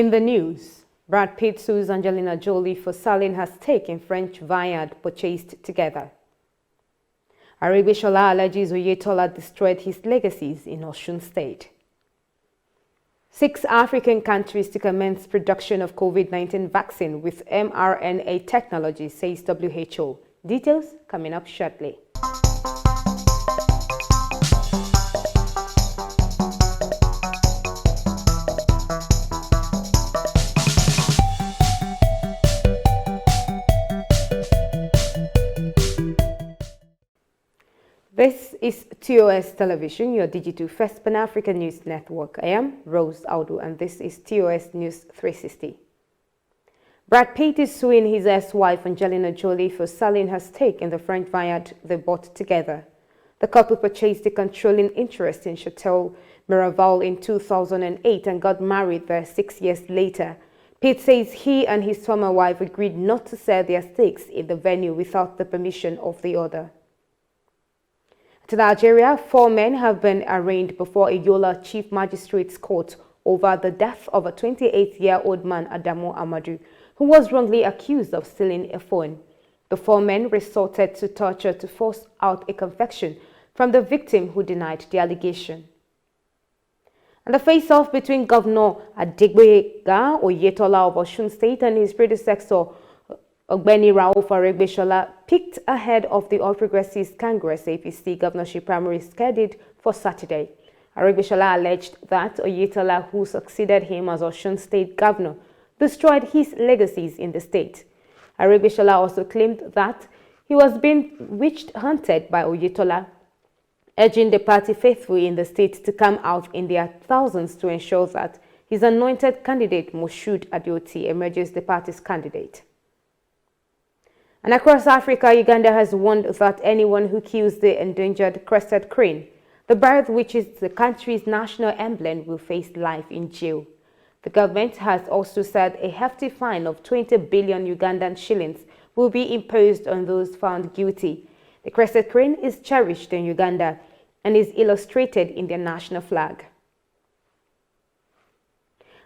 In the news, Brad Pitt sues Angelina Jolie for selling her stake in French Vineyard Purchased together. Aribishola alleges Oyetola destroyed his legacies in Osun State. 6 African countries to commence production of COVID-19 vaccine with mRNA technology, says WHO. Details coming up shortly. This is TOS Television, your digital first Pan-African news network. I am Rose Audu, and this is TOS News 360. Brad Pitt is suing his ex-wife Angelina Jolie for selling her stake in the French vineyard they bought together. The couple purchased a controlling interest in Chateau Miraval in 2008 and got married there 6 years later. Pitt says he and his former wife agreed not to sell their stakes in the venue without the permission of the other. To Nigeria, 4 men have been arraigned before a Yola Chief Magistrate's Court over the death of a 28-year-old man, Adamu Amadu, who was wrongly accused of stealing a phone. The 4 men resorted to torture to force out a confession from the victim, who denied the allegation. And the face-off between Governor Adegboyega Oyetola of Osun State and his predecessor, Ogbeni Rauf Aregbesola, picked ahead of the All Progressives Congress APC governorship primary scheduled for Saturday. Aregbesola alleged that Oyetola, who succeeded him as Osun State governor, destroyed his legacies in the state. Aregbesola also claimed that he was being witch-hunted by Oyetola, urging the party faithful in the state to come out in their thousands to ensure that his anointed candidate, Moshood Adeoti, emerges the party's candidate. And across Africa, Uganda has warned that anyone who kills the endangered crested crane, the bird which is the country's national emblem, will face life in jail. The government has also said a hefty fine of 20 billion Ugandan shillings will be imposed on those found guilty. The crested crane is cherished in Uganda and is illustrated in their national flag.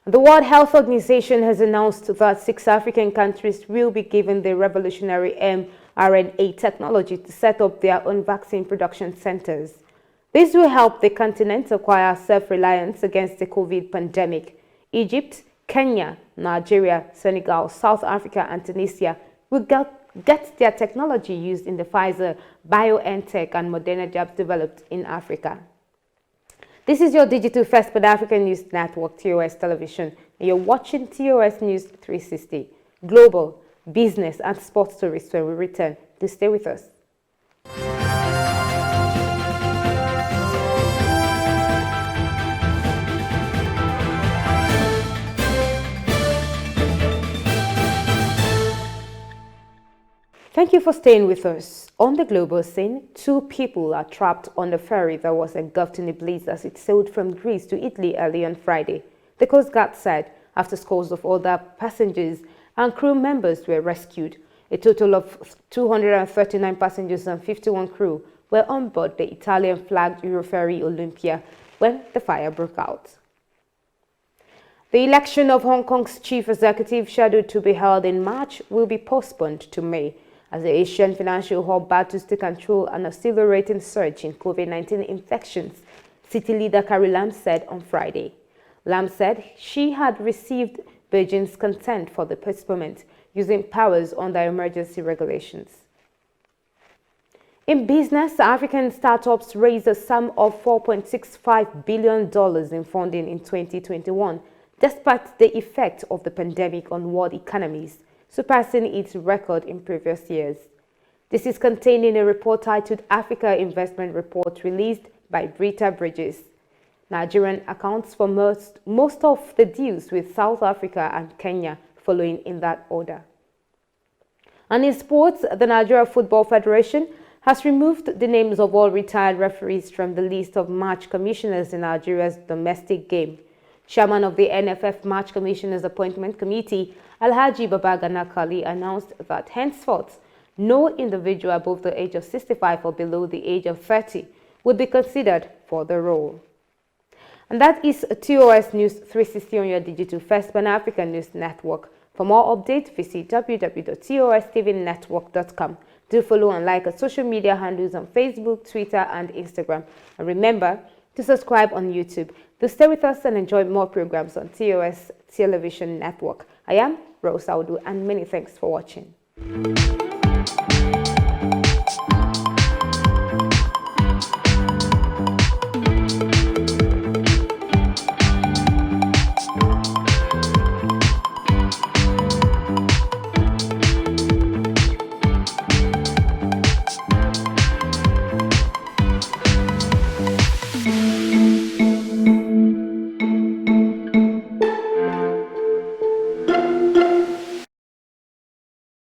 The World Health Organization has announced that 6 African countries will be given the revolutionary mRNA technology to set up their own vaccine production centers. This will help the continent acquire self-reliance against the COVID pandemic. Egypt, Kenya, Nigeria, Senegal, South Africa, and Tunisia will get their technology used in the Pfizer, BioNTech, and Moderna jabs developed in Africa. This is your digital first Pan-African news network, TOS Television, and you're watching TOS News 360, global, business, and sports stories. When we return, to stay with us. Thank you for staying with us. On the global scene, 2 people are trapped on the ferry that was engulfed in a blaze as it sailed from Greece to Italy early on Friday. The Coast Guard said after scores of other passengers and crew members were rescued. A total of 239 passengers and 51 crew were on board the Italian-flagged Euroferry Olympia when the fire broke out. The election of Hong Kong's chief executive, scheduled to be held in March, will be postponed to May, as the Asian financial hub battles to control an accelerating surge in COVID-19 infections, city leader Carrie Lam said on Friday. Lam said she had received Beijing's consent for the postponement, using powers under emergency regulations. In business, African startups raised a sum of $4.65 billion in funding in 2021, despite the effect of the pandemic on world economies, surpassing its record in previous years. This is contained in a report titled Africa Investment Report, released by Brita Bridges. Nigerian accounts for most of the deals, with South Africa and Kenya following in that order. And in sports, the Nigeria Football Federation has removed the names of all retired referees from the list of match commissioners in Nigeria's domestic game. Chairman of the NFF Match Commissioners Appointment Committee, Alhaji Babagana Kali, announced that henceforth, no individual above the age of 65 or below the age of 30 would be considered for the role. And that is TOS News 360 on your digital first Pan-African News Network. For more updates, visit www.tostvnetwork.com. Do follow and like our social media handles on Facebook, Twitter, and Instagram. And remember to subscribe on YouTube. Do stay with us and enjoy more programs on TOS Television Network. I am Rose Audu, and many thanks for watching.